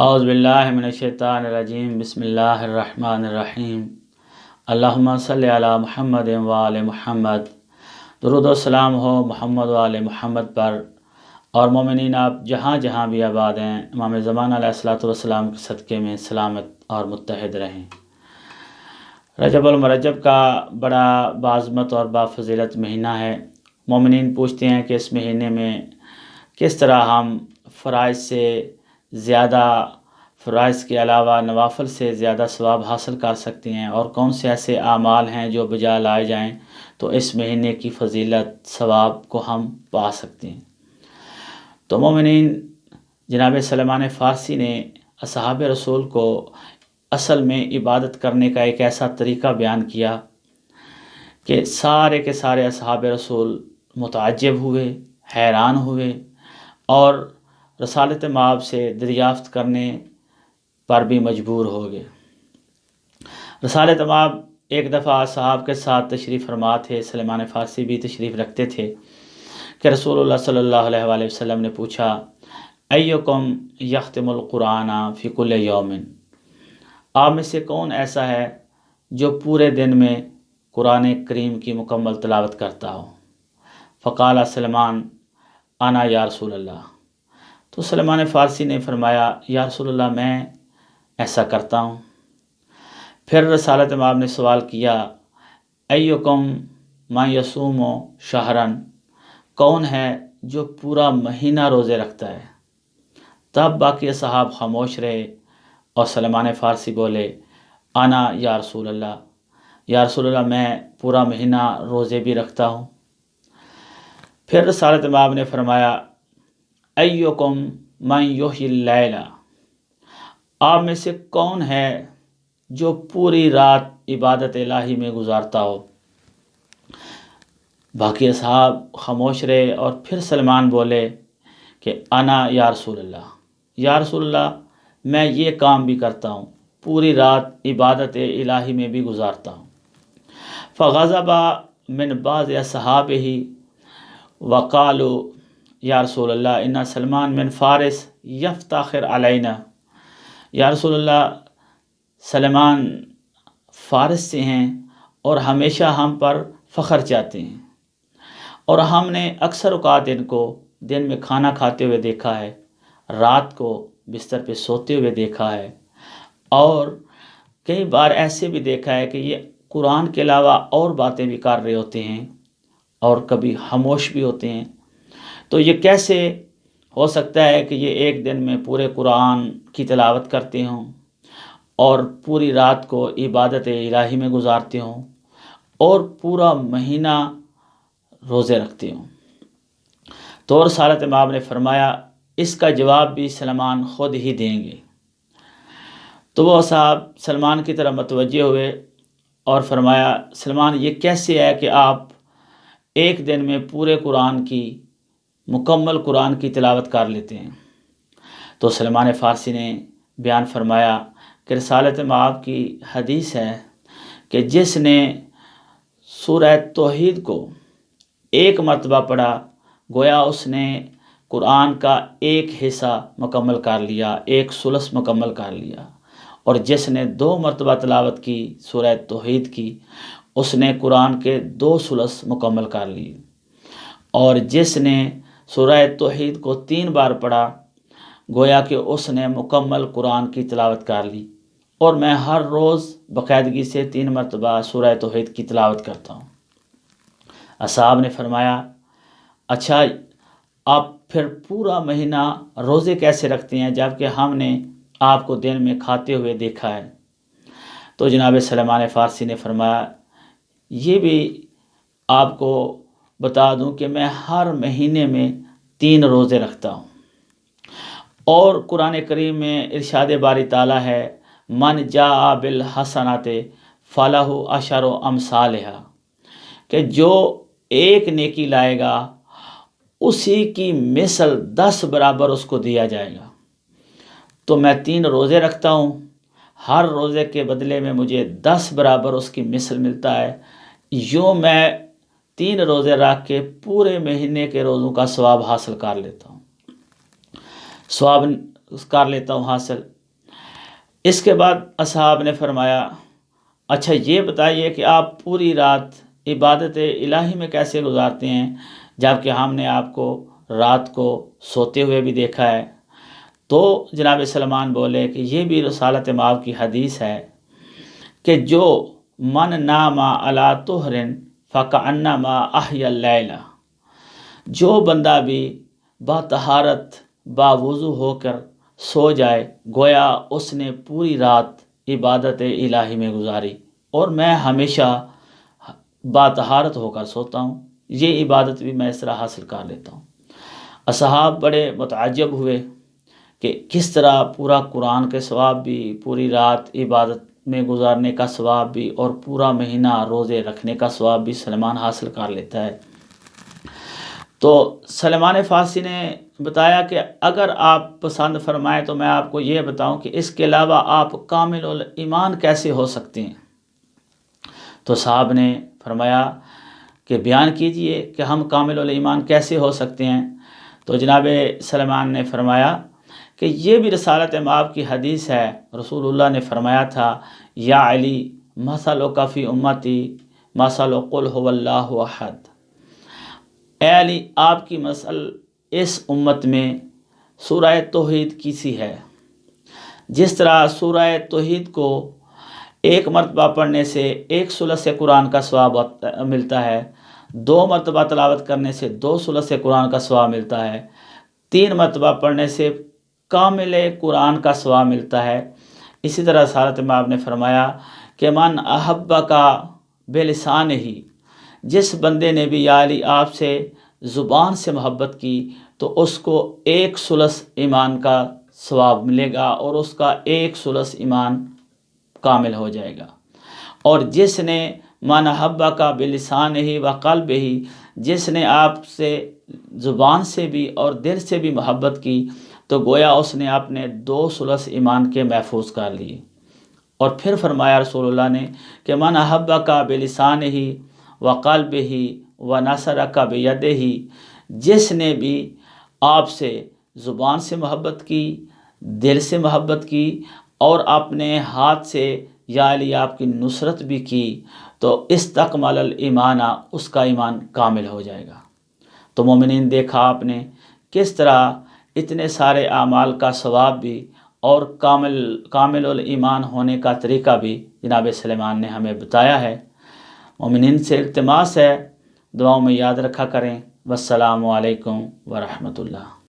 اعوذ باللہ من الشیطان الرجیم بسم اللہ الرحمن الرحیم اللہم صلی علی محمد و آل محمد۔ درود و سلام ہو محمد و آل محمد پر، اور مومنین آپ جہاں جہاں بھی آباد ہیں امام زمان علیہ الصلوۃ والسلام کے صدقے میں سلامت اور متحد رہیں۔ رجب المرجب کا بڑا بعظمت اور بافضیلت مہینہ ہے۔ مومنین پوچھتے ہیں کہ اس مہینے میں کس طرح ہم فرائض سے زیادہ، فرائض کے علاوہ نوافل سے زیادہ ثواب حاصل کر سکتے ہیں، اور کون سے ایسے اعمال ہیں جو بجا لائے جائیں تو اس مہینے کی فضیلت ثواب کو ہم پا سکتے ہیں۔ تو مومنین، جناب سلمان فارسی نے اصحاب رسول کو اصل میں عبادت کرنے کا ایک ایسا طریقہ بیان کیا کہ سارے کے سارے اصحاب رسول متعجب ہوئے، حیران ہوئے، اور رسالت مآب سے دریافت کرنے پر بھی مجبور ہو گئے۔ رسالت مآب ایک دفعہ صحاب کے ساتھ تشریف فرما تھے، سلمان فارسی بھی تشریف رکھتے تھے، کہ رسول اللہ صلی اللہ علیہ وآلہ وسلم نے پوچھا، ایکم یختم القرآن فی کل یوم، آپ میں سے کون ایسا ہے جو پورے دن میں قرآن کریم کی مکمل تلاوت کرتا ہو؟ فقال سلمان انا یا رسول اللہ، تو سلمان فارسی نے فرمایا، یا رسول اللہ میں ایسا کرتا ہوں۔ پھر رسالت مآب نے سوال کیا، ایکم من یصوم شہرن، کون ہے جو پورا مہینہ روزے رکھتا ہے؟ تب باقی اصحاب خاموش رہے، اور سلمان فارسی بولے، انا یا رسول اللہ، یا رسول اللہ میں پورا مہینہ روزے بھی رکھتا ہوں۔ پھر رسالت مآب نے فرمایا، ایکم من یحیی اللیل، آپ میں سے کون ہے جو پوری رات عبادت الہی میں گزارتا ہو؟ باقی اصحاب خاموش رہے، اور پھر سلمان بولے کہ انا یا رسول اللہ، یا رسول اللہ میں یہ کام بھی کرتا ہوں، پوری رات عبادت الہی میں بھی گزارتا ہوں۔ فغضب من بعض اصحابہ وقالوا یا رسول اللہ ان سلمان من فارس یفتخر علینا، یا رسول اللہ سلمان فارس سے ہیں اور ہمیشہ ہم پر فخر چاہتے ہیں، اور ہم نے اکثر اوقات ان کو دن میں کھانا کھاتے ہوئے دیکھا ہے، رات کو بستر پہ سوتے ہوئے دیکھا ہے، اور کئی بار ایسے بھی دیکھا ہے کہ یہ قرآن کے علاوہ اور باتیں بھی کر رہے ہوتے ہیں اور کبھی خاموش بھی ہوتے ہیں۔ تو یہ کیسے ہو سکتا ہے کہ یہ ایک دن میں پورے قرآن کی تلاوت کرتے ہوں اور پوری رات کو عبادت الہی میں گزارتے ہوں اور پورا مہینہ روزے رکھتے ہوں؟ تو رسالت مآب نے فرمایا، اس کا جواب بھی سلمان خود ہی دیں گے۔ تو وہ صاحب سلمان کی طرف متوجہ ہوئے اور فرمایا، سلمان یہ کیسے ہے کہ آپ ایک دن میں پورے قرآن کی، مکمل قرآن کی تلاوت کر لیتے ہیں؟ تو سلمان فارسی نے بیان فرمایا کہ رسالت مآب کی حدیث ہے کہ جس نے سورہ توحید کو ایک مرتبہ پڑھا، گویا اس نے قرآن کا ایک حصہ مکمل کر لیا، ایک ثلث مکمل کر لیا، اور جس نے 2 مرتبہ تلاوت کی سورہ توحید کی، اس نے قرآن کے 2 ثلث مکمل کر لی، اور جس نے سورہ توحید کو 3 بار پڑھا، گویا کہ اس نے مکمل قرآن کی تلاوت کر لی۔ اور میں ہر روز باقاعدگی سے 3 مرتبہ سورہ توحید کی تلاوت کرتا ہوں۔ اصحاب نے فرمایا، اچھا آپ پھر پورا مہینہ روزے کیسے رکھتے ہیں جبکہ ہم نے آپ کو دن میں کھاتے ہوئے دیکھا ہے؟ تو جناب سلمان فارسی نے فرمایا، یہ بھی آپ کو بتا دوں کہ میں ہر مہینے میں 3 روزے رکھتا ہوں، اور قرآن کریم میں ارشاد باری تعالیٰ ہے، من جاء بالحسنات فلہ عشر امثالھا، کہ جو ایک نیکی لائے گا اسی کی مثل 10 برابر اس کو دیا جائے گا۔ تو میں 3 روزے رکھتا ہوں، ہر روزے کے بدلے میں مجھے 10 برابر اس کی مثل ملتا ہے۔ یوں میں 3 روزے رکھ کے پورے مہینے کے روزوں کا ثواب حاصل کر لیتا ہوں۔ ثواب کر لیتا ہوں حاصل۔ اس کے بعد اصحاب نے فرمایا اچھا یہ بتائیے کہ آپ پوری رات عبادت الہی میں کیسے گزارتے ہیں، جبکہ ہم نے آپ کو رات کو سوتے ہوئے بھی دیکھا ہے۔ تو جناب سلمان بولے کہ یہ بھی رسالت مآب کی حدیث ہے کہ جو من نام علی طہر فکأنما احیا اللیل، جو بندہ بھی باطہارت باوضو ہو کر سو جائے گویا اس نے پوری رات عبادت الہی میں گزاری، اور میں ہمیشہ باطہارت ہو کر سوتا ہوں، یہ عبادت بھی میں اس طرح حاصل کر لیتا ہوں۔ اصحاب بڑے متعجب ہوئے کہ کس طرح پورا قرآن کے ثواب بھی، پوری رات عبادت میں گزارنے کا ثواب بھی، اور پورا مہینہ روزے رکھنے کا ثواب بھی سلمان حاصل کر لیتا ہے۔ تو سلمان فارسی نے بتایا کہ اگر آپ پسند فرمائیں تو میں آپ کو یہ بتاؤں کہ اس کے علاوہ آپ کامل الایمان کیسے ہو سکتے ہیں۔ تو صاحب نے فرمایا کہ بیان کیجئے کہ ہم کامل الایمان کیسے ہو سکتے ہیں۔ تو جناب سلمان نے فرمایا کہ یہ بھی رسالت مآب کی حدیث ہے، رسول اللہ نے فرمایا تھا یا علی مثلک فی امتی مثل قل هو اللہ احد، اے علی آپ کی مثل اس امت میں سورہ توحید کی سی ہے، جس طرح سورہ توحید کو ایک مرتبہ پڑھنے سے ایک ثلث قرآن کا ثواب ملتا ہے، 2 مرتبہ تلاوت کرنے سے 2 ثلث قرآن کا ثواب ملتا ہے، 3 مرتبہ پڑھنے سے کامل قرآن کا ثواب ملتا ہے۔ اسی طرح رسالت مآب نے فرمایا کہ من احب کا بلسان ہی، جس بندے نے بھی یا علی آپ سے زبان سے محبت کی تو اس کو 1 ثلث ایمان کا ثواب ملے گا، اور اس کا 1 ثلث ایمان کامل ہو جائے گا۔ اور جس نے من احب کا بلسان ہی و قلب ہی، جس نے آپ سے زبان سے بھی اور دل سے بھی محبت کی تو گویا اس نے اپنے 2 ثلث ایمان کے محفوظ کر لیے۔ اور پھر فرمایا رسول اللہ نے کہ من احب کا بلسان ہی و قلب ہی و نصر کا بید ہی، جس نے بھی آپ سے زبان سے محبت کی، دل سے محبت کی، اور اپنے ہاتھ سے یا علی آپ کی نصرت بھی کی تو استکمل الایمان، اس کا ایمان کامل ہو جائے گا۔ تو مومنین دیکھا آپ نے کس طرح اتنے سارے اعمال کا ثواب بھی اور کامل الایمان ہونے کا طریقہ بھی جناب سلیمان نے ہمیں بتایا ہے۔ مومنین سے التماس ہے دعاؤں میں یاد رکھا کریں۔ والسلام علیکم ورحمۃ اللہ۔